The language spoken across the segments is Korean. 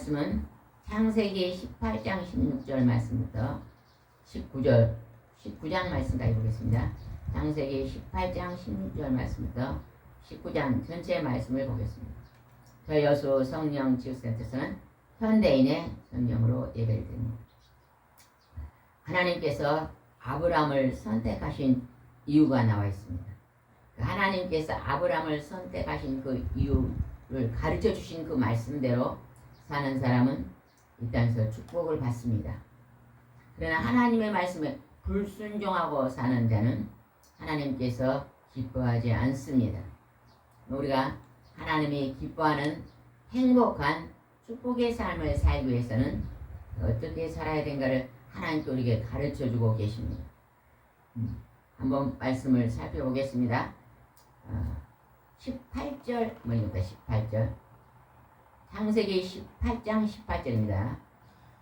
말씀은 창세기 18장 16절 말씀부터 19장 말씀까지 보겠습니다. 창세기 18장 16절 말씀부터 19장 전체 말씀을 보겠습니다. 저희 여수 성령 지구센터에서는 현대인의 성경으로 예배를 드립니다. 하나님께서 아브라함을 선택하신 이유가 나와 있습니다. 하나님께서 아브라함을 선택하신 그 이유를 가르쳐 주신 그 말씀대로 사는 사람은 이 땅에서 축복을 받습니다. 그러나 하나님의 말씀에 불순종하고 사는 자는 하나님께서 기뻐하지 않습니다. 우리가 하나님이 기뻐하는 행복한 축복의 삶을 살기 위해서는 어떻게 살아야 되는가를 하나님께 우리에게 가르쳐주고 계십니다. 한번 말씀을 살펴보겠습니다. 18절 뭐입니까? 18절 창세기 18장 18절입니다.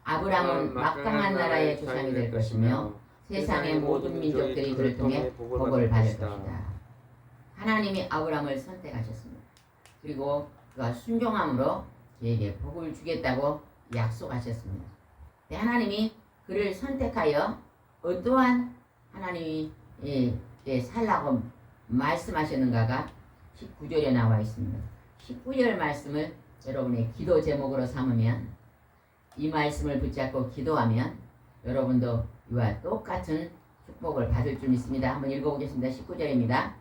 아브라함은 막강한 나라의 조상이 될 것이며 세상의 모든 민족들이 그를 통해 복을 받을 것이다. 하나님이 아브라함을 선택하셨습니다. 그리고 그가 순종함으로 그에게 복을 주겠다고 약속하셨습니다. 하나님이 그를 선택하여 어떠한 하나님이 살라고 말씀하셨는가가 19절에 나와 있습니다. 19절 말씀을 여러분의 기도 제목으로 삼으면, 이 말씀을 붙잡고 기도하면 여러분도 이와 똑같은 축복을 받을 줄 믿습니다. 한번 읽어보겠습니다. 19절입니다.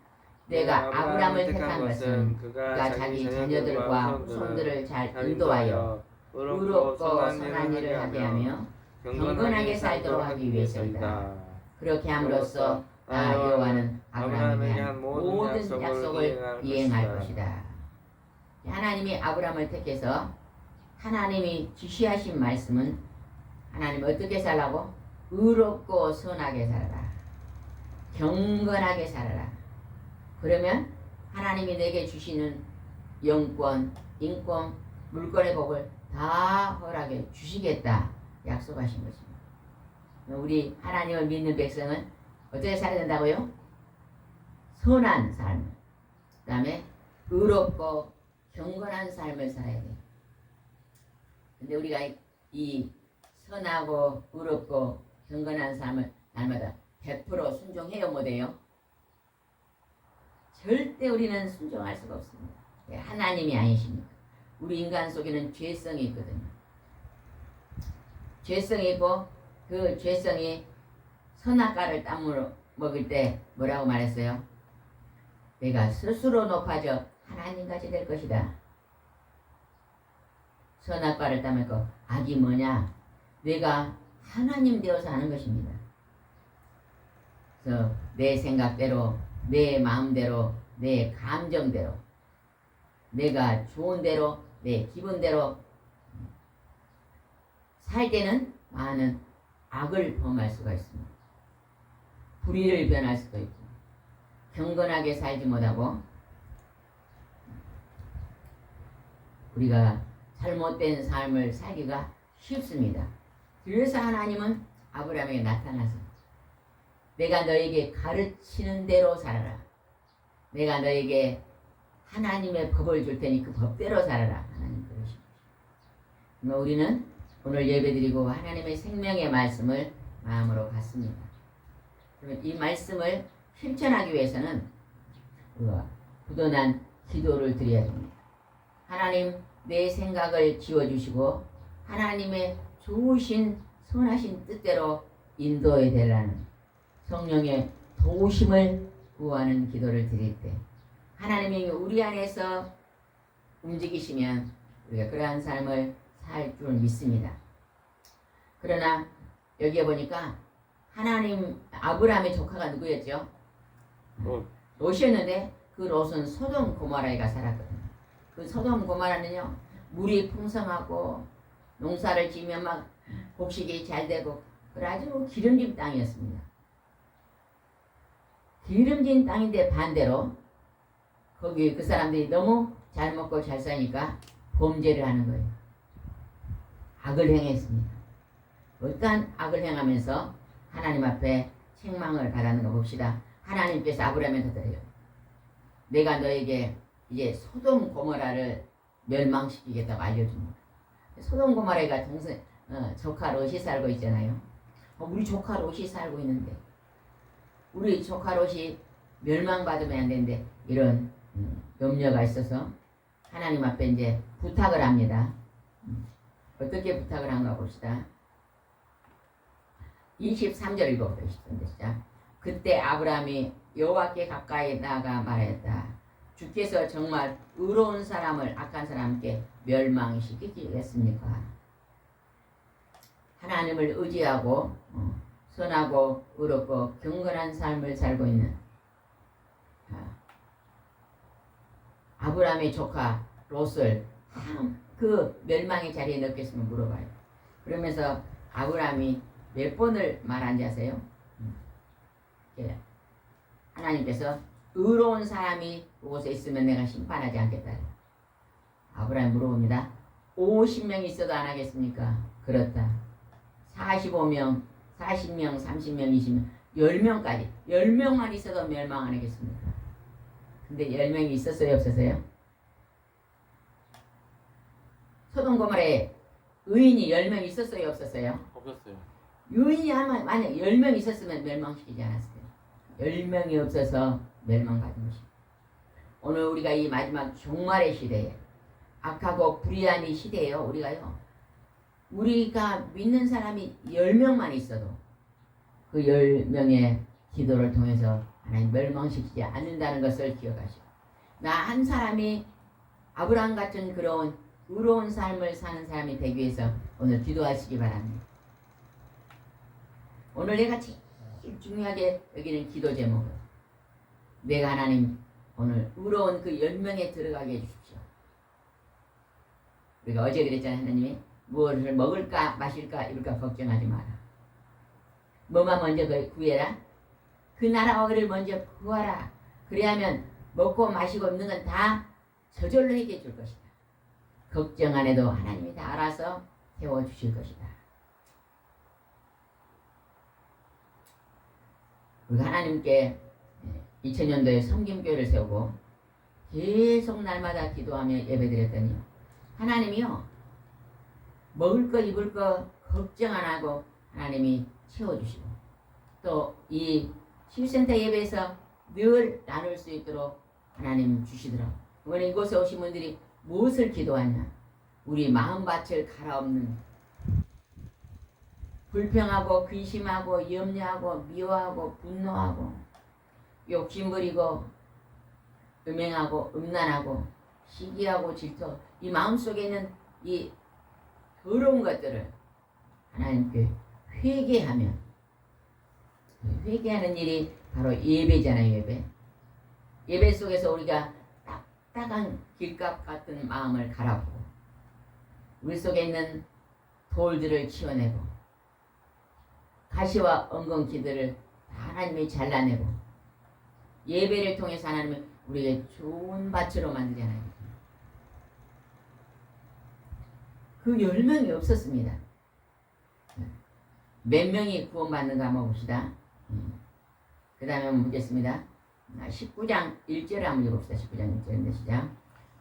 내가 아브라함을 택한 것은 그가 자기 자녀들과 후손들을 잘 인도하여 의롭고 선한 일을 하게 하며 경건하게 살도록 하기 위해서이다. 그렇게 함으로써 나 여호와는 아브라함에 대한 모든 약속을 이행할 것이다. 하나님이 아브라함을 택해서 하나님이 지시하신 말씀은 하나님 어떻게 살라고? 의롭고 선하게 살아라. 경건하게 살아라. 그러면 하나님이 내게 주시는 영권, 인권, 물권의 복을 다 허락해 주시겠다 약속하신 것입니다. 우리 하나님을 믿는 백성은 어떻게 살아야 된다고요? 선한 삶, 그 다음에 의롭고 경건한 삶을 살아야 돼요. 근데 우리가 이 선하고 의롭고 경건한 삶을 날마다 100% 순종해요, 못해요? 절대 우리는 순종할 수가 없습니다. 하나님이 아니십니까? 우리 인간 속에는 죄성이 있거든요. 죄성이 있고 그 죄성이 선악과를 따먹을 먹을 때 뭐라고 말했어요? 내가 스스로 높아져 하나님같이 될 것이다. 선악과를 따먹고 악이 뭐냐? 내가 하나님 되어서 하는 것입니다. 그래서 내 생각대로, 내 마음대로, 내 감정대로, 내가 좋은 대로, 내 기분대로 살 때는 많은 악을 범할 수가 있습니다. 불의를 변할 수도 있고 경건하게 살지 못하고 우리가 잘못된 삶을 살기가 쉽습니다. 그래서 하나님은 아브라함에게 나타나서 내가 너에게 가르치는 대로 살아라. 내가 너에게 하나님의 법을 줄 테니 그 법대로 살아라. 하나님 그러십니다. 우리는 오늘 예배드리고 하나님의 생명의 말씀을 마음으로 받습니다. 그러면 이 말씀을 실천하기 위해서는 부단한 기도를 드려야 됩니다. 하나님 내 생각을 지워주시고 하나님의 좋으신 선하신 뜻대로 인도해 달라는 성령의 도우심을 구하는 기도를 드릴 때 하나님이 우리 안에서 움직이시면 우리가 그러한 삶을 살 줄 믿습니다. 그러나 여기에 보니까 하나님 아브라함의 조카가 누구였죠? 롯이었는데 그 롯은 소돔 고모라에 가 살았거든요. 그 소돔 고모라는요 물이 풍성하고 농사를 지으면 막 곡식이 잘 되고 아주 기름진 땅이었습니다. 기름진 땅인데 반대로 거기 그 사람들이 너무 잘 먹고 잘 사니까 범죄를 하는 거예요. 악을 행했습니다. 어떠한 악을 행하면서 하나님 앞에 책망을 받았는 거 봅시다. 하나님께서 아브라함한테 드려요. 내가 너에게 이제 소돔 고모라를 멸망시키겠다고 알려줍니다. 소돔 고모라가 조카 롯이 살고 있잖아요. 우리 조카 롯이 살고 있는데 우리 조카 롯이 멸망받으면 안 되는데 이런 염려가 있어서 하나님 앞에 이제 부탁을 합니다. 어떻게 부탁을 한가 봅시다. 23절 읽어보세요. 23절 시작. 그때 아브라함이 여호와께 가까이 나가 말했다. 주께서 정말 의로운 사람을 악한 사람께 멸망시키겠습니까? 하나님을 의지하고 선하고 의롭고 경건한 삶을 살고 있는 아브라함의 조카 롯을 그 멸망의 자리에 넣겠으면 물어봐요. 그러면서 아브라함이 몇 번을 말한지 아세요? 하나님께서 의로운 사람이 그곳에 있으면 내가 심판하지 않겠다. 아브라함이 물어봅니다. 50명 있어도 안 하겠습니까? 그렇다. 45명, 40명, 30명, 20명, 10명까지 10명만 있어도 멸망 안 하겠습니까? 근데 10명이 있었어요? 없었어요? 소돔 고모라에 의인이 10명 있었어요? 없었어요? 없었어요. 의인이 하면 만약 10명 있었으면 멸망시키지 않았어요. 10명이 없어서 멸망받은 것입니다. 오늘 우리가 이 마지막 종말의 시대에 악하고 불의한 이 시대에요. 우리가 믿는 사람이 10명만 있어도 그 10명의 기도를 통해서 하나님 멸망시키지 않는다는 것을 기억하시고 나 한 사람이 아브라함 같은 그런 의로운 삶을 사는 사람이 되기 위해서 오늘 기도하시기 바랍니다. 오늘 내가 제일 중요하게 여기는 기도 제목은 내가 하나님 오늘 의로운 그 10명에 들어가게 해주십시오. 우리가 어제 그랬잖아요. 하나님이 무엇을 먹을까 마실까 입을까 걱정하지 마라. 뭐만 먼저 구해라. 그 나라와 그를 먼저 구하라. 그래야면 먹고 마시고 입는 건 다 저절로 해결해 줄 것이다. 걱정 안 해도 하나님이 다 알아서 채워주실 것이다. 우리가 하나님께 2000년도에 섬김교회를 세우고 계속 날마다 기도하며 예배드렸더니 하나님이요 먹을 거 입을 거 걱정 안 하고 하나님이 채워주시고 또 이 치유센터 예배에서 늘 나눌 수 있도록 하나님 주시더라고요. 이번에 이곳에 오신 분들이 무엇을 기도하냐? 우리 마음밭을 갈아엎는 불평하고 근심하고 염려하고 미워하고 분노하고 욕심부리고 음행하고 음란하고 시기하고 질투 이 마음속에 있는 이 더러운 것들을 하나님께 회개하는 일이 바로 예배잖아요. 예배 속에서 우리가 딱딱한 길값 같은 마음을 갈아엎고 우리 속에 있는 돌들을 치워내고 가시와 엉겅퀴들을 하나님이 잘라내고 예배를 통해서 하나님이 우리에게 좋은 밭으로 만들잖아요. 그 10명이 없었습니다. 몇 명이 구원받는가 한번 봅시다. 그 다음에 한번 보겠습니다. 19장 1절을 한번 읽어봅시다. 19장 1절인데 시작.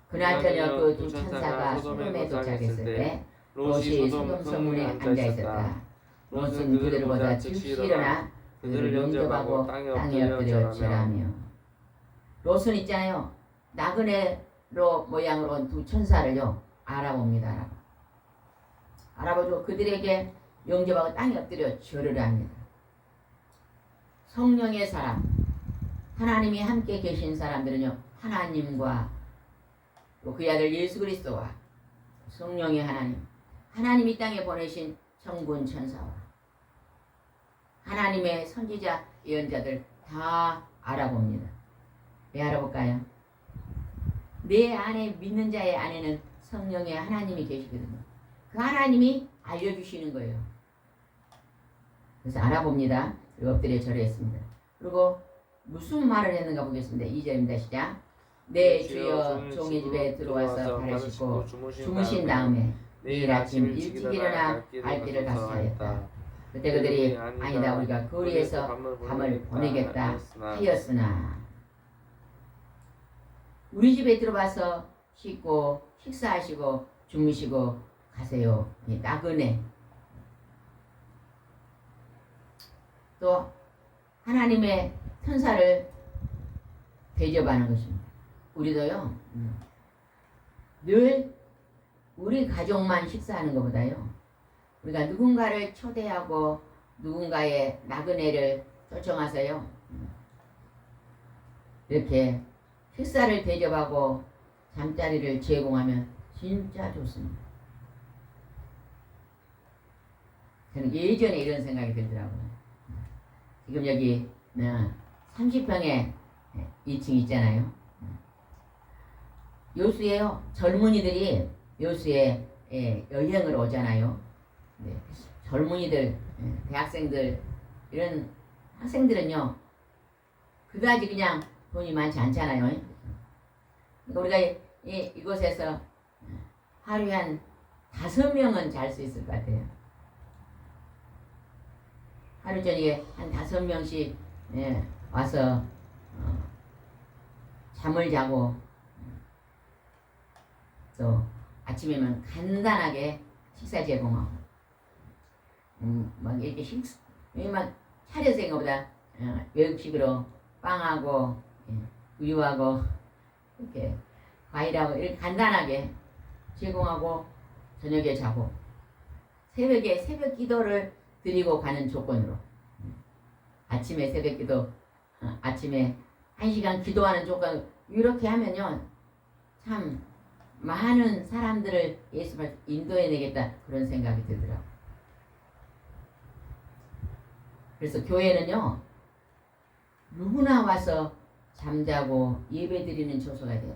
그날 저녁 그 두 천사가 소돔에 도착했을 때 롯이 소돔 성문에 앉아있었다. 롯은 그들을 보자 즉시 일어나 그들을 영접하고 땅에 엎드려 절하며 롯은 있잖아요. 나그네로 모양으로 온 두 천사를요 알아봅니다. 알아보고 그들에게 영접하고 땅에 엎드려 절을 합니다. 성령의 사람 하나님이 함께 계신 사람들은요 하나님과 또 그의 아들 예수 그리스도와 성령의 하나님이 땅에 보내신 성군 천사와 하나님의 선지자 예언자들 다 알아봅니다. 왜 알아볼까요? 내 안에 믿는 자의 안에는 성령의 하나님이 계시거든요. 그 하나님이 알려주시는 거예요. 그래서 알아봅니다. 그리고 엎드려 절했습니다. 그리고 무슨 말을 했는가 보겠습니다. 2절입니다. 시작. 내 주여 종의 집에 들어와서 발을 씻고 주무신 다음에 내일 아침 일찍 일어나 발길을 가시하였다. 그때 그들이 아니다 우리가 거리에서 밤을 보내겠다 하였으나 우리 집에 들어와서 씻고 식사하시고 주무시고 가세요. 이 나그네. 또 하나님의 천사를 대접하는 것입니다. 우리도요. 늘 우리 가족만 식사하는 것보다요. 우리가 누군가를 초대하고 누군가의 나그네를 초청하세요. 이렇게 식사를 대접하고 잠자리를 제공하면 진짜 좋습니다. 저는 예전에 이런 생각이 들더라고요. 지금 여기 30평에 2층 있잖아요. 요수에요. 젊은이들이 요수에 여행을 오잖아요. 네. 젊은이들, 대학생들 이런 학생들은요. 그다지 그냥 돈이 많지 않잖아요. 그러니까 우리가 이곳에서 하루에 한 5명은 잘 수 있을 것 같아요. 하루 저녁에 한 5명씩 와서 잠을 자고 또 아침에만 간단하게 식사 제공하고 막 이렇게 막 차려서 한 것보다 외국식으로 빵하고 우유하고 이렇게 과일하고 이렇게 간단하게 제공하고 저녁에 자고 새벽에 새벽 기도를 드리고 가는 조건으로 아침에 새벽 기도 아침에 1시간 기도하는 조건 이렇게 하면요 참 많은 사람들을 예수를 인도해내겠다 그런 생각이 들더라고요. 그래서 교회는요 누구나 와서 잠자고 예배드리는 처소가 돼요.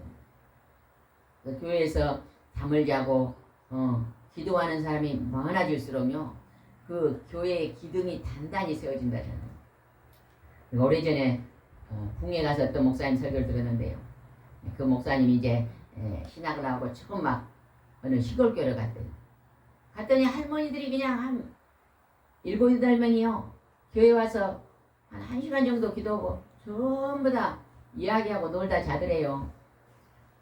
교회에서 잠을 자고 기도하는 사람이 많아질수록요 그 교회의 기둥이 단단히 세워진다잖아요. 오래전에 궁에 가서 또 목사님 설교를 들었는데요. 그 목사님이 이제 신학을 하고 처음 막 어느 시골 교회를 갔대요. 갔더니 할머니들이 그냥 한 7, 8명이요. 교회 와서 한 1시간 정도 기도하고 전부 다 이야기하고 놀다 자더래요.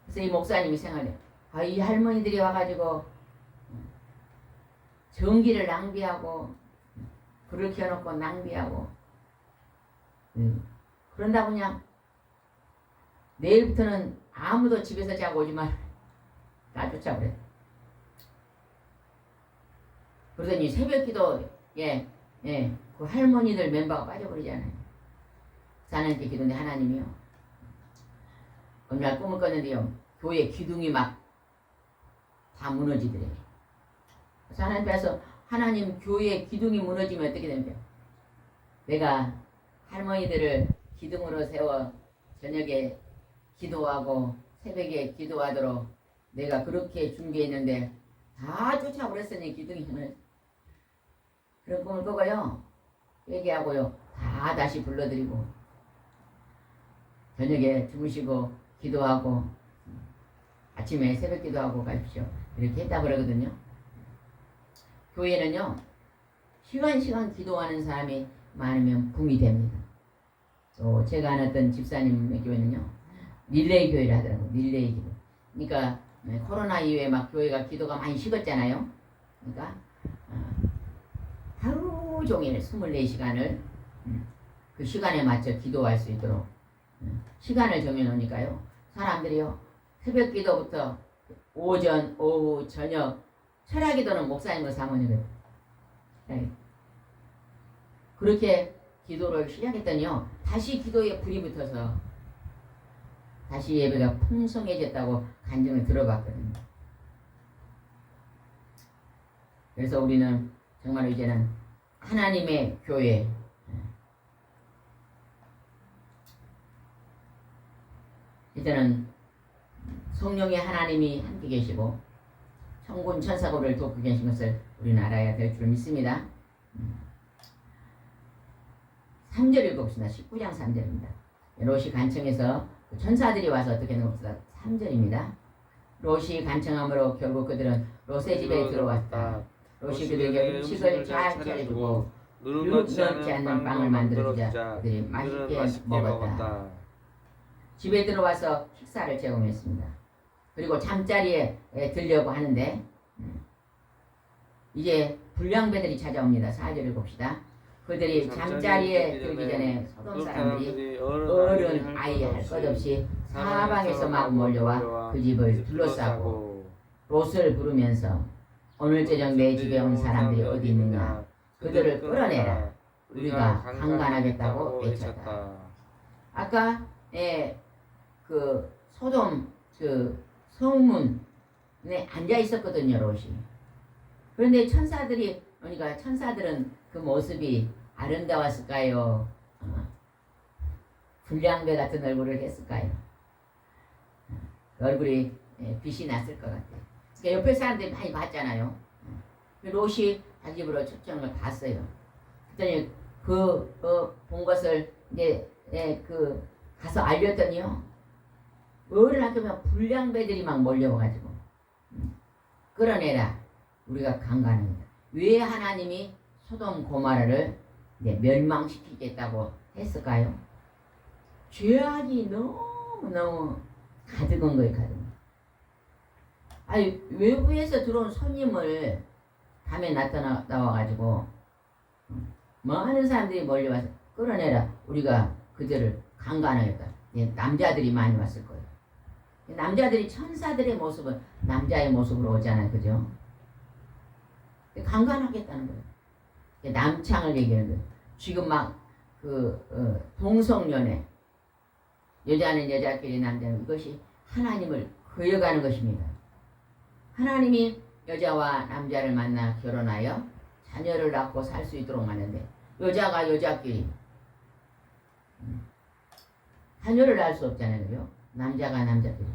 그래서 이 목사님이 생각해요. 이 할머니들이 와가지고 전기를 낭비하고 불을 켜놓고 낭비하고 그런다고 그냥 내일부터는 아무도 집에서 자고 오지 말 놔쫓아 그래. 그러더니 새벽 기도에 그 할머니들 멤버가 빠져버리잖아요. 사는지 기도인데 하나님이요. 어느 날 꿈을 꿨는데요. 교회 기둥이 막 다 무너지더래요. 하나님께서 하나님 교회의 기둥이 무너지면 어떻게 됩니까? 내가 할머니들을 기둥으로 세워 저녁에 기도하고 새벽에 기도하도록 내가 그렇게 준비했는데 다 쫓아버렸으니 기둥이 그런 꿈을 꾸고요. 얘기하고요. 다 다시 불러드리고 저녁에 주무시고 기도하고 아침에 새벽 기도하고 가십시오. 이렇게 했다 그러거든요. 교회는요. 시간 기도하는 사람이 많으면 붐이 됩니다. 또 제가 아는 집사님의 교회는요. 릴레이 교회를 하더라고요. 릴레이 기도. 그러니까 코로나 이후에 막 교회가 기도가 많이 식었잖아요. 그러니까 하루 종일 24시간을 그 시간에 맞춰 기도할 수 있도록 시간을 정해놓으니까요. 사람들이요. 새벽 기도부터 오전, 오후, 저녁 철야 기도는 목사님과 사모님을 그렇게 기도를 시작했더니요. 다시 기도에 불이 붙어서 다시 예배가 풍성해졌다고 간증을 들어봤거든요. 그래서 우리는 정말 이제는 하나님의 교회 이제는 성령의 하나님이 함께 계시고 천군 천사고를 돕고 계신 것을 우리는 알아야 될 줄 믿습니다. 3절 읽어봅시다. 19장 3절입니다. 롯이 간청해서 그 천사들이 와서 어떻게 하는 것보다 3절입니다. 롯이 간청함으로 결국 그들은 롯의 집에 들어왔다. 롯이 그들에게 음식을 잘 차려주고 누룩 넣지 않는 빵을 만들어주자 그들이 맛있게 먹었다. 집에 들어와서 식사를 제공했습니다. 그리고 잠자리에 들려고 하는데 이제 불량배들이 찾아옵니다. 4절을 봅시다. 그들이 잠자리에 들기 전에 소돔 사람들이 어른 아이 할 것 없이 사방에서 막 몰려와 그 집을 둘러싸고 롯을 부르면서 오늘 저녁 내 집에 온 사람들이 어디 있느냐 그들을 끌어내라 우리가 강간하겠다고 외쳤다. 아까 그 소돔 그 성문에 앉아 있었거든요, 롯이. 그런데 천사들이 그러니까 천사들은 그 모습이 아름다웠을까요? 불량배 같은 얼굴을 했을까요? 얼굴이 빛이 났을 것 같아요. 그러니까 옆에 사람들이 많이 봤잖아요. 롯이 자기 집으로 초청을 갔어요. 그랬더니 본 것을 이제 그 가서 알렸더니요. 뭐를 하면 불량배들이 막 몰려와가지고 끌어내라. 우리가 강간합니다. 왜 하나님이 소돔 고모라를 멸망시키겠다고 했을까요? 죄악이 너무너무 가득한 거예요, 가득. 아니 외부에서 들어온 손님을 밤에 나와가지고 많은 사람들이 몰려와서 끌어내라. 우리가 그들을 강간하겠다. 남자들이 많이 왔을 거예요. 남자들이 천사들의 모습은 남자의 모습으로 오잖아요, 그죠? 강간하겠다는 거예요. 남창을 얘기하는 거예요. 지금 막 동성연애 여자는 여자끼리 남자는 이것이 하나님을 거역하는 것입니다. 하나님이 여자와 남자를 만나 결혼하여 자녀를 낳고 살 수 있도록 하는데 여자가 여자끼리 자녀를 낳을 수 없잖아요, 그죠? 남자가 남자끼리.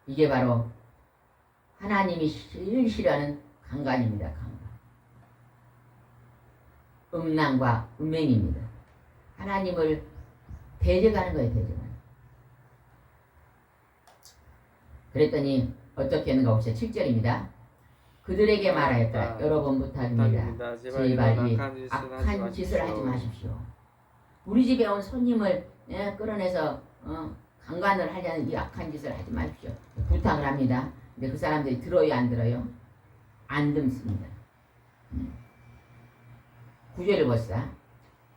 이게 바로 하나님이 제일 싫어하는 강간입니다. 강간. 음란과 음행입니다. 하나님을 대적하는 거예요. 대적하는. 그랬더니 어떻게 하는가 봅시다. 7절입니다. 그들에게 말하였다. 여러분 부탁입니다. 제발 이 악한 짓을 하지 마십시오. 우리 집에 온 손님을 끌어내서 강간을 하자는 이 악한 짓을 하지 마십시오. 부탁을 합니다. 근데 그 사람들이 들어요, 안 들어요? 안 듣습니다. 9절을 봅시다.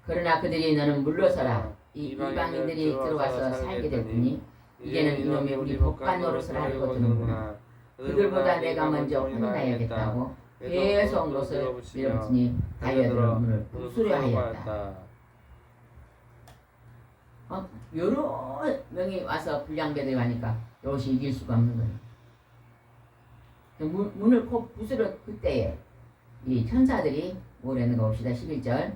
그러나 그들이 너는 물러서라. 이 이방인들이 들어와서 살게 됐더니 이제는 이놈이 우리 복간 노릇을 하려고 드는구나. 그들보다 내가 먼저 혼나야겠다고 계속 롯을 밀어붙이니 다이어들은 문을 부수려 하였다. 여러 명이 와서 불량배들이 하니까 롯이 이길 수가 없는 거예요. 문을 꼭 부수려 그때에 이 천사들이 뭐라는 거 봅시다. 11절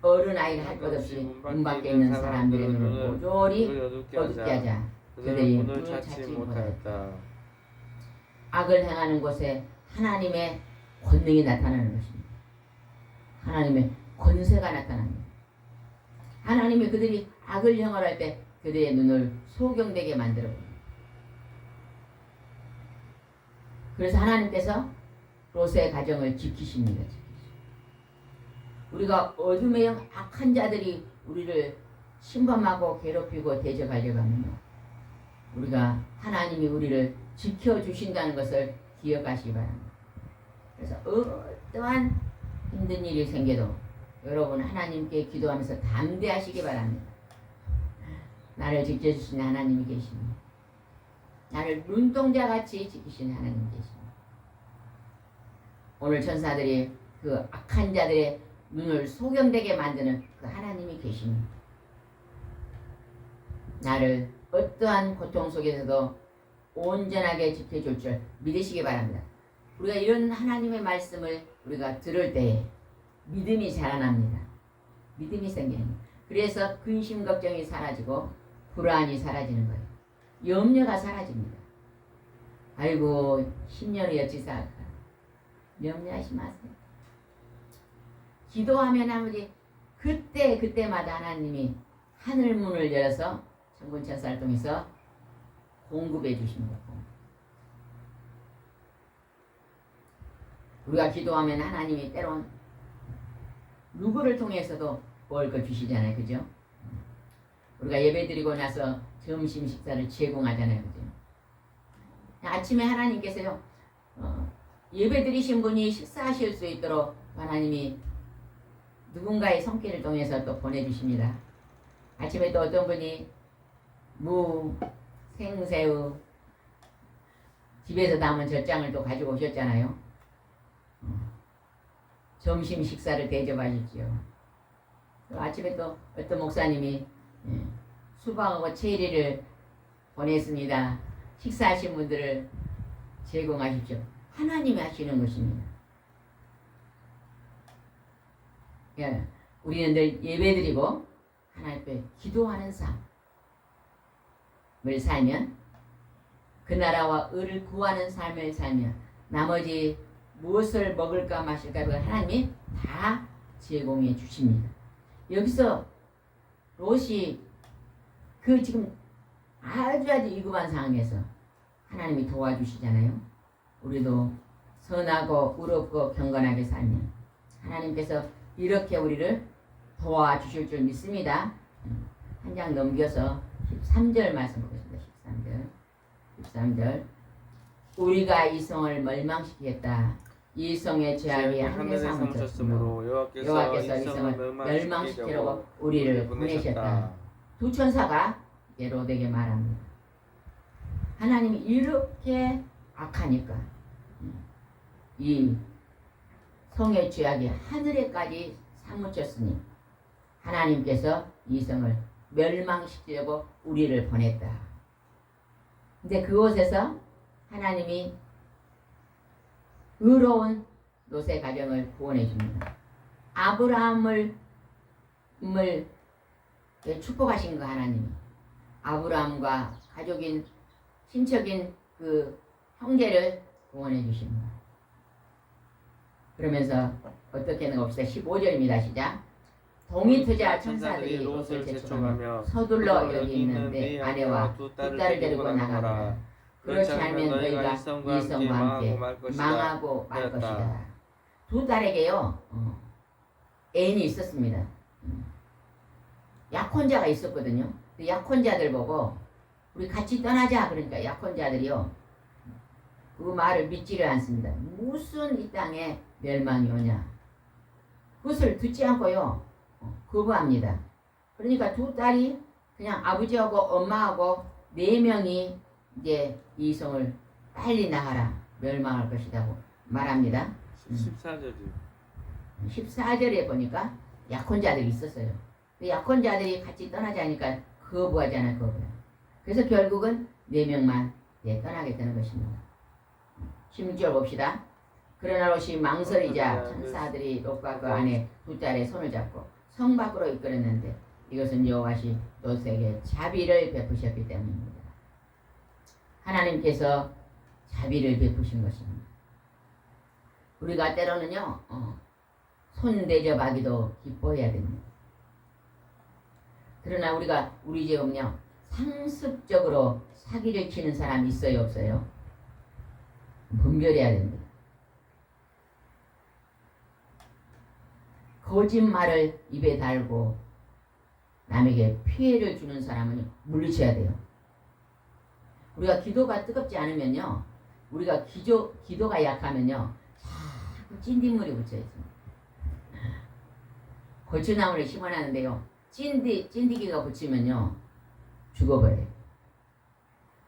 어른 아이를 할 것 없이 문 밖에 있는 사람들의 눈을 모조리 어둡게 하자. 그들이 문을 찾지 못하였다. 악을 행하는 곳에 하나님의 권능이 나타나는 것입니다. 하나님의 권세가 나타납니다. 하나님이 그들이 악을 행할 때 그들의 눈을 소경되게 만들어 봅니다. 그래서 하나님께서 롯의 가정을 지키십니다. 우리가 어둠의 영 악한 자들이 우리를 침범하고 괴롭히고 대적하려고 하면요. 우리가 하나님이 우리를 지켜주신다는 것을 기억하시기 바랍니다. 그래서 어떠한 힘든 일이 생겨도 여러분 하나님께 기도하면서 담대하시기 바랍니다. 나를 지켜주시는 하나님이 계십니다. 나를 눈동자같이 지키시는 하나님이 계십니다. 오늘 천사들이 그 악한 자들의 눈을 소경되게 만드는 그 하나님이 계십니다. 나를 어떠한 고통 속에서도 온전하게 지켜줄 줄 믿으시기 바랍니다. 우리가 이런 하나님의 말씀을 우리가 들을 때에 믿음이 자라납니다. 믿음이 생깁니다. 그래서 근심 걱정이 사라지고 불안이 사라지는 거예요. 염려가 사라집니다. 아이고 10년이 어찌 살까. 염려하지 마세요. 기도하면 아무리 그때마다 하나님이 하늘 문을 열어서 천군 천사를 통해서 공급해 주십니다. 우리가 기도하면 하나님이 때론 누구를 통해서도 먹을 걸 주시잖아요. 그죠? 우리가 예배드리고 나서 점심 식사를 제공하잖아요. 그죠? 아침에 하나님께서요 예배 드리신 분이 식사하실 수 있도록 하나님이 누군가의 손길을 통해서 또 보내주십니다. 아침에 또 어떤 분이 무, 생새우, 집에서 담은 젖장을 또 가지고 오셨잖아요. 점심 식사를 대접하셨지요. 또 아침에 또 어떤 목사님이 수박하고 체리를 보냈습니다. 식사하신 분들을 제공하십시오. 하나님이 하시는 것입니다. 예, 우리는 늘 예배드리고 하나님 앞에 기도하는 삶을 살면, 그 나라와 의를 구하는 삶을 살면 나머지 무엇을 먹을까 마실까 하나님이 다 제공해 주십니다. 여기서 롯이 그 지금 아주 위급한 상황에서 하나님이 도와주시잖아요. 우리도 선하고 의롭고 경건하게 살면 하나님께서 이렇게 우리를 도와주실 줄 믿습니다. 한 장 넘겨서 13절 말씀 보겠습니다. 13절 우리가 이 성을 멸망시키겠다. 이 성의 죄악이 하늘에 삼으셨으므로 여호와께서 이 성을 멸망시키려고 우리를 보내셨다. 두 천사가 롯에게 말합니다. 하나님이 이렇게 악하니까 이 성의 죄악이 하늘에까지 사무쳤으니 하나님께서 이 성을 멸망시키려고 우리를 보냈다. 근데 그곳에서 하나님이 의로운 롯의 가정을 구원해 줍니다. 아브라함을 축복하신 거 하나님이 아브라함과 가족인 친척인 그 형제를 구원해 주십니다. 그러면서 어떻게 하는 거 봅시다. 15절입니다. 시작. 동이 트자 천사들이 롯을 재촉하며 서둘러 여기 있는 내 아내와 두 딸을 데리고 나가라. 그렇지 않으면 너희가 이 성과 함께 망하고 말 것이다. 두 딸에게요 애인이 있었습니다. 약혼자가 있었거든요. 그 약혼자들 보고 우리 같이 떠나자 그러니까 약혼자들이요 그 말을 믿지를 않습니다. 무슨 이 땅에 멸망이 오냐 그것을 듣지 않고요 거부합니다. 그러니까 두 딸이 그냥 아버지하고 엄마하고 4명이 이제 이 성을 빨리 나가라 멸망할 것이라고 말합니다. 14절에 보니까 약혼자들이 있었어요. 그 약혼자들이 같이 떠나자니까 거부하잖아요. 그래서 결국은 4명만 떠나게 되는 것입니다. 16절 봅시다. 그러나 롯이 망설이자 천사들이 롯과 그 아내 두 딸의 손을 잡고 성 밖으로 이끌었는데 이것은 여호와시 롯에게 자비를 베푸셨기 때문입니다. 하나님께서 자비를 베푸신 것입니다. 우리가 때로는요 손 대접하기도 기뻐해야 됩니다. 그러나 우리 집은요 상습적으로 사기를 치는 사람이 있어요 없어요? 분별해야 됩니다. 거짓말을 입에 달고 남에게 피해를 주는 사람은 물리쳐야 돼요. 우리가 기도가 뜨겁지 않으면요 우리가 기도가 약하면요 자꾸 찐뒷물이 붙여 있습니다. 고추나무를 심어놨는데요 찐디기가 붙이면요 죽어버려요.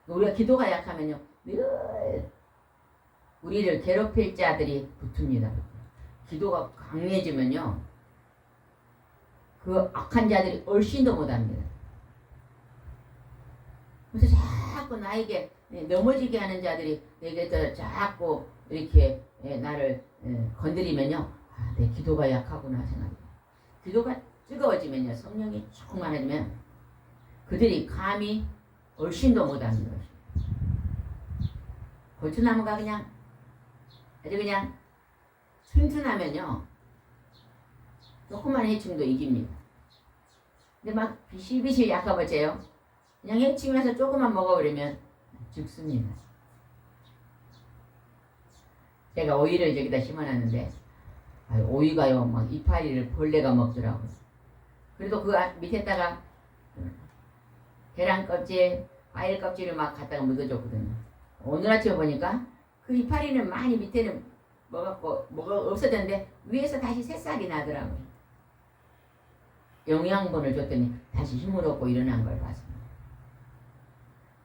우리가 기도가 약하면요 늘 우리를 괴롭힐 자들이 붙습니다. 기도가 강해지면요 그 악한 자들이 훨씬 더 못합니다. 그래서 자꾸 나에게 넘어지게 하는 자들이 내게 자꾸 이렇게 나를 건드리면요 내 기도가 약하구나 생각해요. 기도가 뜨거워지면요 성령이 충만해지면 그들이 감히 훨씬 더 못합니다. 고추나무가 그냥 아주 그냥 튼튼하면요 조그만 해충도 이깁니다. 근데 막 비실비실 약해버려요. 그냥 해충에서 조금만 먹어버리면 죽습니다. 제가 오이를 저기다 심어놨는데 오이가요 막 이파리를 벌레가 먹더라고요. 그래도 그 밑에다가 계란 껍질, 과일 껍질을 막 갖다가 묻어줬거든요. 오늘 아침에 보니까 그 이파리는 많이 밑에는 뭐가 없어졌는데 위에서 다시 새싹이 나더라고요. 영양분을 줬더니 다시 힘을 얻고 일어난 걸 봤습니다.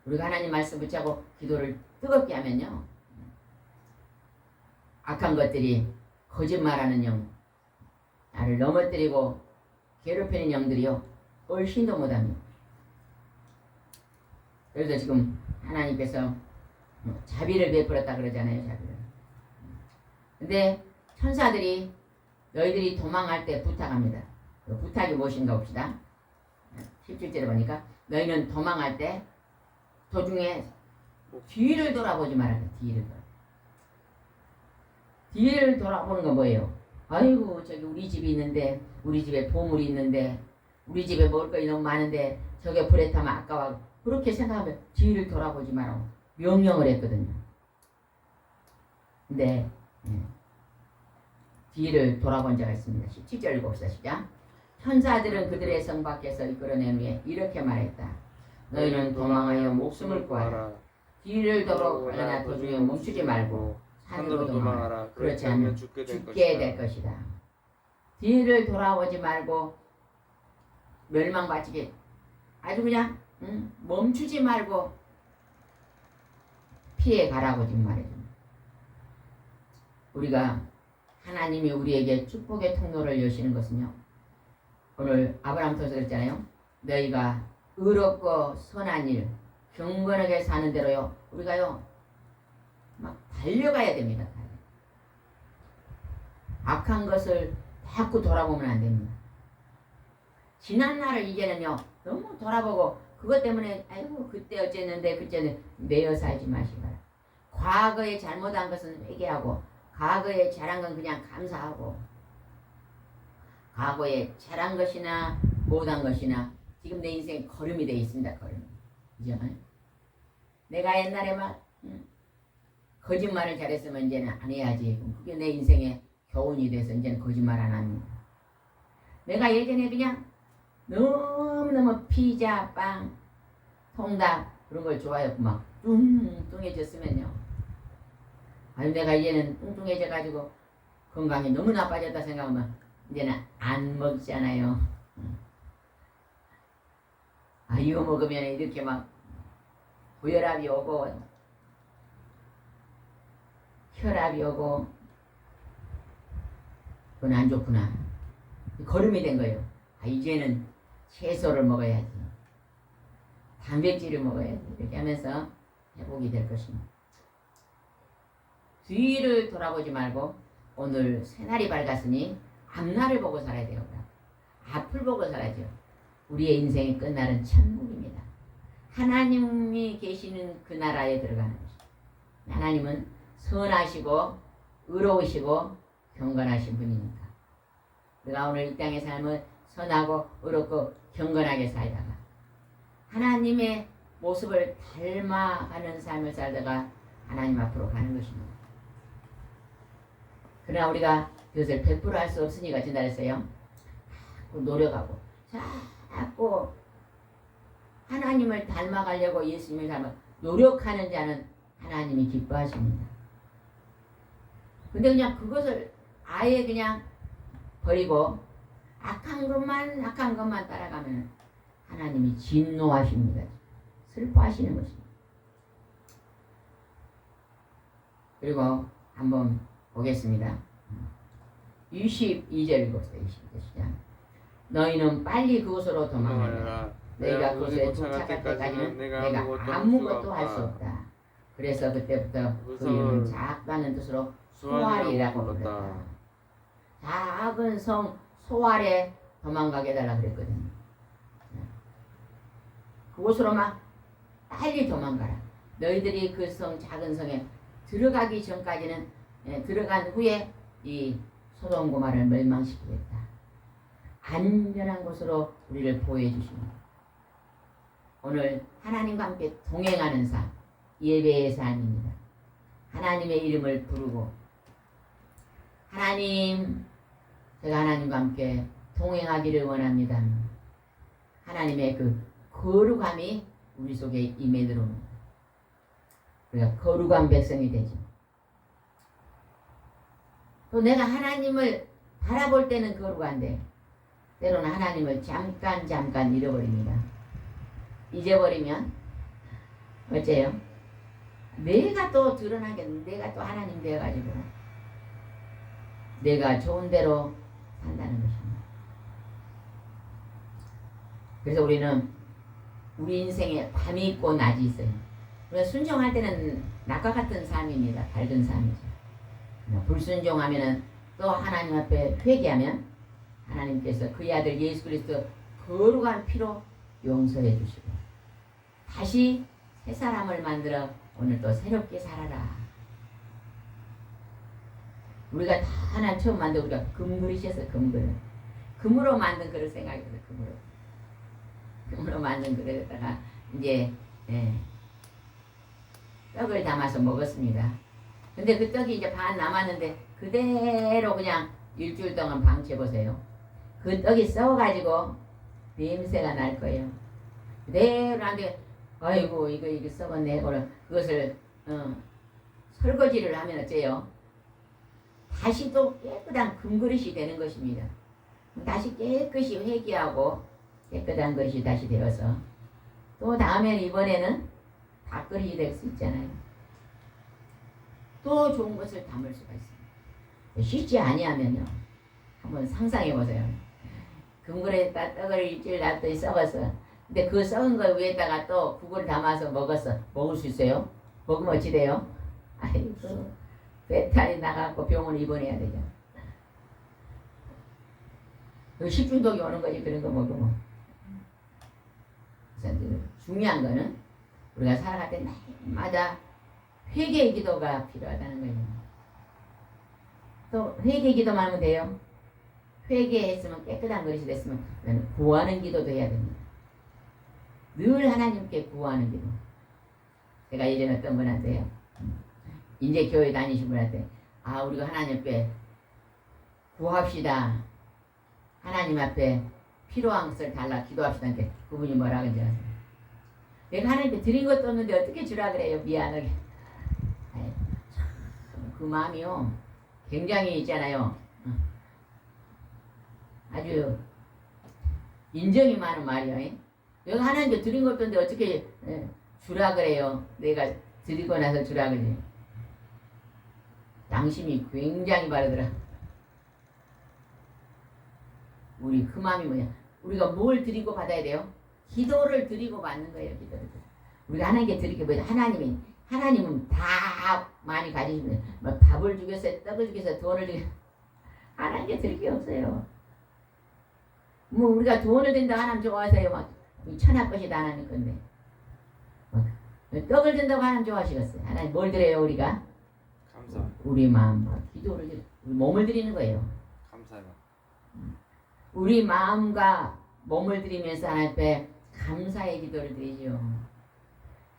우리가 하나님 말씀 붙잡고 기도를 뜨겁게 하면요, 악한 것들이, 거짓말하는 영, 나를 넘어뜨리고 괴롭히는 영들이요 얼씬도 못합니다. 그래서 지금 하나님께서 자비를 베풀었다 그러잖아요. 자비를. 근데 천사들이 너희들이 도망할 때 부탁합니다. 그 부탁이 무엇인가 봅시다. 17절에 보니까 너희는 도망할 때 도중에 뒤를 돌아보지 말아라. 뒤를 돌아보는 건 뭐예요? 아이고 저기 우리 집이 있는데, 우리 집에 보물이 있는데, 우리 집에 먹을 것이 너무 많은데 저게 불에 타면 아까워. 그렇게 생각하면 뒤를 돌아보지 말라고 명령을 했거든요. 근데 뒤를 돌아본 자가 있습니다. 17절 읽읍시다. 시작. 천사들은 그들의 성 밖에서 이끌어낸 후에 이렇게 말했다. 너희는 도망하여 목숨을 구하라. 뒤를 돌아보거나 도중에 멈추지 말고 산으로 도망하라. 그렇지 않으면 죽게 될 것이다. 뒤를 돌아보지 말고 멸망받지, 아주 그냥 멈추지 말고 피해 가라고 지금 말해줍니다. 우리가 하나님이 우리에게 축복의 통로를 여시는 것은요, 오늘 아브라함서에서 그랬잖아요. 너희가 의롭고 선한 일, 경건하게 사는 대로요, 우리가요 막 달려가야 됩니다. 악한 것을 자꾸 돌아보면 안 됩니다. 지난 날을 이제는요 너무 돌아보고 그것 때문에 아이고 그때 어쨌는데 그때는 매여 살지 마시라. 과거에 잘못한 것은 회개하고, 과거에 잘한 건 그냥 감사하고, 과거에 잘한 것이나 못한 것이나 지금 내 인생에 걸음이 되어 있습니다. 걸음. 그죠? 내가 옛날에 막 거짓말을 잘했으면 이제는 안 해야지. 그게 내 인생의 교훈이 돼서 이제는 거짓말 안 합니다. 내가 예전에 그냥 너무너무 피자, 빵, 통닭 그런 걸 좋아했고 막 뚱뚱해졌으면요, 아니 내가 이제는 뚱뚱해져 가지고 건강이 너무 나빠졌다 생각하면 이제는 안 먹잖아요. 이거 먹으면 이렇게 막 고혈압이 오고 혈압이 오고 그건 안 좋구나. 걸음이 된 거예요. 이제는 채소를 먹어야지, 단백질을 먹어야지, 이렇게 하면서 회복이 될 것입니다. 뒤를 돌아보지 말고 오늘 새날이 밝았으니 앞날을 보고 살아야 돼요. 앞을 보고 살아야죠. 우리의 인생의 끝날은 천국입니다. 하나님이 계시는 그 나라에 들어가는 것입니다. 하나님은 선하시고 의로우시고 경건하신 분이니까 우리가 오늘 이 땅의 삶을 선하고 의롭고 경건하게 살다가 하나님의 모습을 닮아가는 삶을 살다가 하나님 앞으로 가는 것입니다. 그러나 우리가 그것을 100% 할 수 없으니까 전달했어요. 자꾸 노력하고 자꾸 하나님을 닮아가려고 예수님을 닮아 노력하는 자는 하나님이 기뻐하십니다. 근데 그냥 그것을 아예 그냥 버리고 악한 것만 따라가면 하나님이 진노하십니다. 슬퍼하시는 것입니다. 그리고 한번 보겠습니다. 22절 읽었어요. 22절 시작. 너희는 빨리 그곳으로 도망하라. 내가 그곳에 도착할 때까지는 내가 아무것도 할 수 없다. 그래서 그때부터 그 이름은 작다는 뜻으로 소알이라고 불렀다. 작은 성 소알에 도망가게 해달라 그랬거든요. 그곳으로 막 빨리 도망가라. 너희들이 그 성, 작은 성에 들어가기 전까지는, 들어간 후에 이 소돔 고모라를 멸망시키겠다. 안전한 곳으로 우리를 보호해 주십니다. 오늘 하나님과 함께 동행하는 삶, 예배의 삶입니다. 하나님의 이름을 부르고, 하나님, 제가 하나님과 함께 동행하기를 원합니다. 하나님의 그 거룩함이 우리 속에 임해 들어옵니다. 우리가 거룩한 백성이 되죠. 또 내가 하나님을 바라볼 때는 거룩한데 때로는 하나님을 잠깐 잃어버립니다. 잊어버리면 어째요? 내가 또 드러나겠는데 내가 또 하나님 되어가지고 내가 좋은 대로 산다는 것입니다. 그래서 우리는 우리 인생에 밤이 있고 낮이 있어요. 우리가 순종할 때는 낮과 같은 삶입니다. 밝은 삶이죠. 불순종하면은 또 하나님 앞에 회개하면 하나님께서 그의 아들 예수 그리스도 거룩한 피로 용서해 주시고 다시 새 사람을 만들어 오늘 또 새롭게 살아라. 우리가 다 하나님 처음 만든 우리가 금그릇이었어요. 금으로 만든 그릇 생각해보세요. 금으로 만든 그릇에다가 이제 떡을 담아서 먹었습니다. 근데 그 떡이 이제 반 남았는데 그대로 그냥 일주일 동안 방치해보세요. 그 떡이 썩어가지고 냄새가 날 거예요. 그대로 안 돼. 아이고 이거 썩었네. 그것을 설거지를 하면 어째요? 다시 또 깨끗한 금그릇이 되는 것입니다. 다시 깨끗이 회개하고 깨끗한 것이 다시 되어서 또 다음에 이번에는 밥그릇이 될 수 있잖아요. 또 좋은 것을 담을 수가 있습니다. 쉽지 아니하면요. 한번 상상해 보세요. 금그릇에다 떡을 일주일 놨더니 썩었어. 근데 그 썩은 거 위에다가 또 국을 담아서 먹을 수 있어요? 먹으면 어찌 돼요? 아이고 배탈이 나갖고 병원 입원해야 되죠. 식중독이 오는 거지 그런 거 먹으면. 그래서 중요한 거는 우리가 살아갈 때 날마다 회개의 기도가 필요하다는 거예요. 또 회개의 기도만 하면 돼요. 회개했으면 깨끗한 것이 됐으면 구하는 기도도 해야 됩니다. 늘 하나님께 구하는 기도. 제가 예전에 어떤 분한테요. 이제 교회 다니신 분한테 우리가 하나님 앞에 구합시다. 하나님 앞에 필요한 것을 달라 기도합시다. 한테 그분이 뭐라 그런지 아세요? 내가 하나님께 드린 것도 없는데 어떻게 주라 그래요? 미안하게. 그 마음이요. 굉장히 있잖아요. 아주 인정이 많은 말이에요. 내가 하나님께 드린 것도 없는데 어떻게 주라 그래요? 내가 드리고 나서 주라 그래요. 양심이 굉장히 바르더라. 우리 그 마음이 뭐냐? 우리가 뭘 드리고 받아야 돼요? 기도를 드리고 받는 거예요. 기도를. 우리가 하나님께 드릴 게 뭐냐? 하나님은 다 많이 가지시면 뭐 밥을 주겠어요, 떡을 주겠어요, 돈을 주겠어요. 하나님께 드릴 게 없어요. 뭐 우리가 돈을 든다 하나님 좋아하세요. 막 천하 것이 다 하나님 건데. 떡을 든다고 하나님 좋아하시겠어요. 하나님 뭘 드려요 우리가? 감사. 우리 마음과 기도를 우리 몸을 드리는 거예요. 감사해요. 우리 마음과 몸을 드리면서 하나님 앞에 감사의 기도를 드리죠.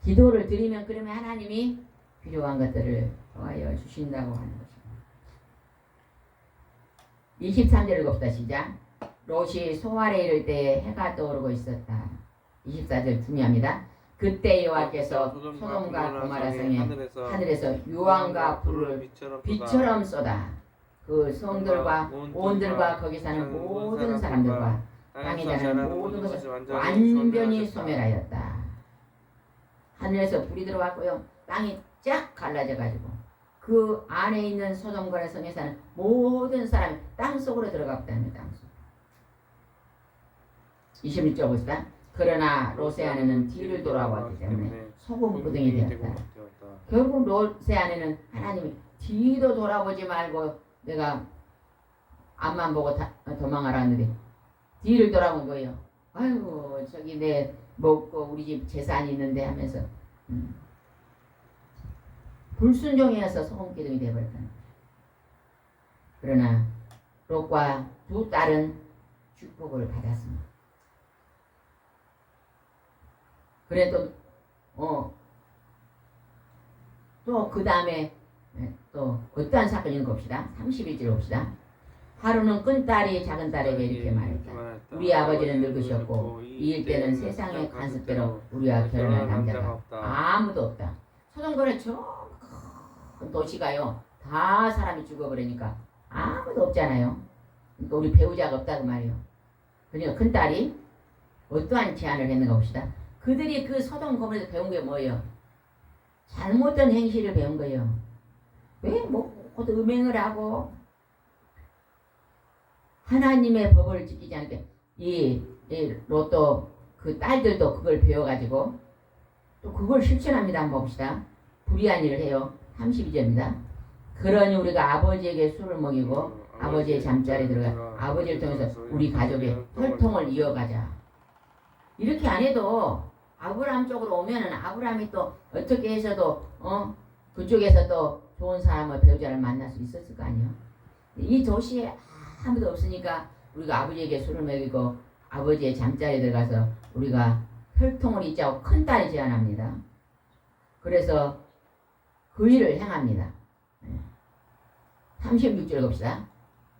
기도를 드리면 그러면 하나님이 필요한 것들을 더하여 주신다고 하는 것입니다. 23절 읽읍시다. 시작. 롯이 소알에 이를 때에 해가 떠오르고 있었다. 24절 중요합니다. 그때 여호와께서 소돔과 고모라 성에 하늘에서 유황과 불을 빛처럼 쏟아 그 성들과 온들과 거기 사는 모든 사람들과 땅에 자라는 모든 것을 완전히 소멸하였다. 하늘에서 불이 들어왔고요. 땅이 쫙 갈라져 가지고 그 안에 있는 소돔과 성에 사는 모든 사람이 땅 속으로 들어갔다는 땅 속. 21절 봅시다. 그러나 롯의 아내는 뒤를 돌아왔기 때문에 소금 구덩이 되었다. 결국 롯의 아내는 하나님이 뒤도 돌아보지 말고 내가 앞만 보고 도망하라 했는데 뒤를 돌아본 거예요. 아이고 저기 내 먹고 우리 집 재산이 있는데 하면서 불순종이어서 소금 기둥이 되어버렸다는 거예요. 그러나 롯과 두 딸은 축복을 받았습니다. 그래 또 그 다음에 또 어떠한 사건인가 봅시다. 31절 봅시다. 하루는 큰 딸이 작은 딸에게 이렇게 말했다. 우리 아버지는 늙으셨고 이 일때는 세상의 관습대로 우리와 결혼할 남자가 아무도 없다. 소돔과 고모라 저 큰 도시가요 다 사람이 죽어버리니까 아무도 없잖아요. 그러니까 우리 배우자가 없다고 말이에요. 그러니까 큰딸이 어떠한 제안을 했는가 봅시다. 그들이 그 소돔 고모라에서 배운 게 뭐예요? 잘못된 행실을 배운 거예요. 왜? 곧 음행을 하고 하나님의 법을 지키지 않게 이 로또 그 딸들도 그걸 배워가지고 또 그걸 실천합니다. 한번 봅시다. 불의한 일을 해요. 32절입니다. 그러니 우리가 아버지에게 술을 먹이고 아버지의 잠자리에 들어가 아버지를 통해서 우리 가족의 혈통을 이어가자. 이렇게 안 해도 아브라함 쪽으로 오면은 아브라함이 또 어떻게 해서도 그쪽에서 또 좋은 사람을 배우자를 만날 수 있었을 거 아니에요. 이 도시에 아무도 없으니까 우리가 아버지에게 술을 먹이고 아버지의 잠자리에 들어가서 우리가 혈통을 잇자고 큰딸이 제안합니다. 그래서 그 일을 행합니다. 36절 봅시다.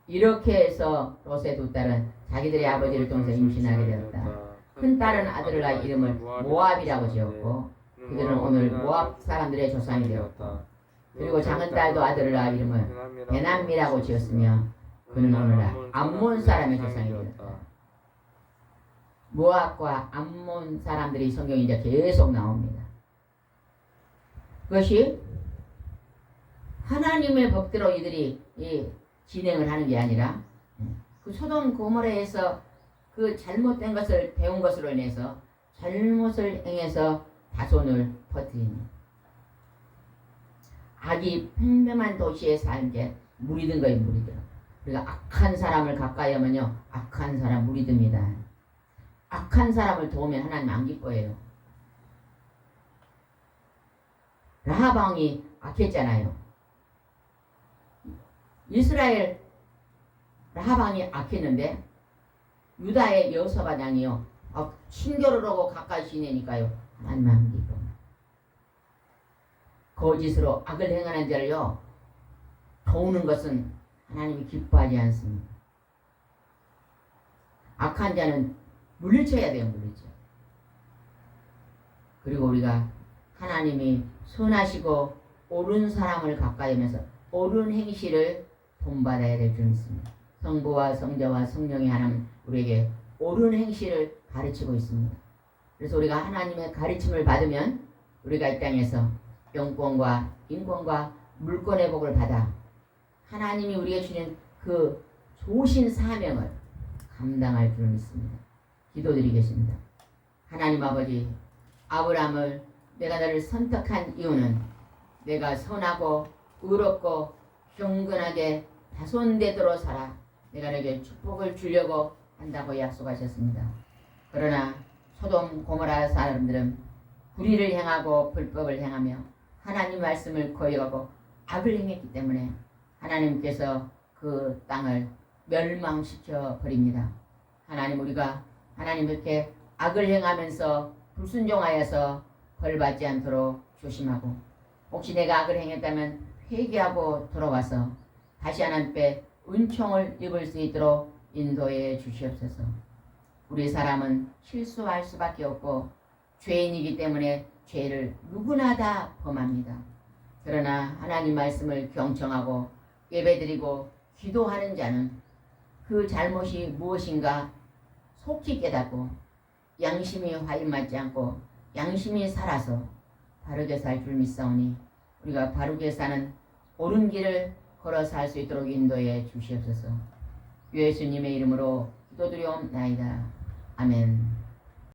이렇게 해서 롯의 두 딸은 자기들의 아버지를 통해서 임신하게 되었다. 큰 딸은 아들을 낳아 이름을 모압이라고 지었고 그들은 오늘 모압 사람들의 조상이 되었다. 그리고 작은 딸도 아들을 낳아 이름을 베남미라고 지었으며 그는 오늘날 암몬 사람의 조상이 되었다. 모압과 암몬 사람들이 성경에 이제 계속 나옵니다. 그것이 하나님의 법대로 이들이 진행을 하는 게 아니라 그 소돔 고모라에서 그 잘못된 것을 배운 것으로 인해서 잘못을 행해서 자손을 퍼뜨립니다. 악이 평범한 도시에 사는 게 물이 든 거예요. 물이 들어. 그러니까 악한 사람을 가까이 하면요 악한 사람 물이 듭니다. 악한 사람을 도우면 하나님 안 기뻐해요. 라합 왕이 악했잖아요. 이스라엘 라합 왕이 악했는데 유다의 여호사밧 왕이요 친교를 하고 가까이 지내니까요 하나님 안 기뻐. 거짓으로 악을 행하는 자를요 도우는 것은 하나님이 기뻐하지 않습니다. 악한 자는 물리쳐야 돼요. 물리쳐. 그리고 우리가 하나님이 선하시고 옳은 사람을 가까이 하면서 옳은 행실을 본받아야 될 줄 믿습니다. 성부와 성자와 성령의 하나님 우리에게 옳은 행실을 가르치고 있습니다. 그래서 우리가 하나님의 가르침을 받으면 우리가 이 땅에서 영권과 인권과 물권의 복을 받아 하나님이 우리에게 주는 그 좋으신 사명을 감당할 줄 믿습니다. 기도드리겠습니다. 하나님 아버지, 아브라함을 내가 너를 선택한 이유는 내가 선하고 의롭고 경건하게 자손되도록 살아 내가 너에게 축복을 주려고 한다고 약속하셨습니다. 그러나 소돔 고모라 사람들은 불의를 행하고 불법을 행하며 하나님 말씀을 거역하고 악을 행했기 때문에 하나님께서 그 땅을 멸망시켜 버립니다. 하나님 우리가 하나님께 악을 행하면서 불순종하여서 벌받지 않도록 조심하고 혹시 내가 악을 행했다면 회개하고 돌아와서 다시 하나님께 은총을 입을 수 있도록 인도해 주시옵소서. 우리 사람은 실수할 수밖에 없고 죄인이기 때문에 죄를 누구나 다 범합니다. 그러나 하나님 말씀을 경청하고 예배드리고 기도하는 자는 그 잘못이 무엇인가 속히 깨닫고 양심이 화인맞지 않고 양심이 살아서 바르게 살 줄 믿사오니 우리가 바르게 사는 옳은 길을 걸어서 할 수 있도록 인도해 주시옵소서. 예수님의 이름으로 기도드리옵나이다. 아멘.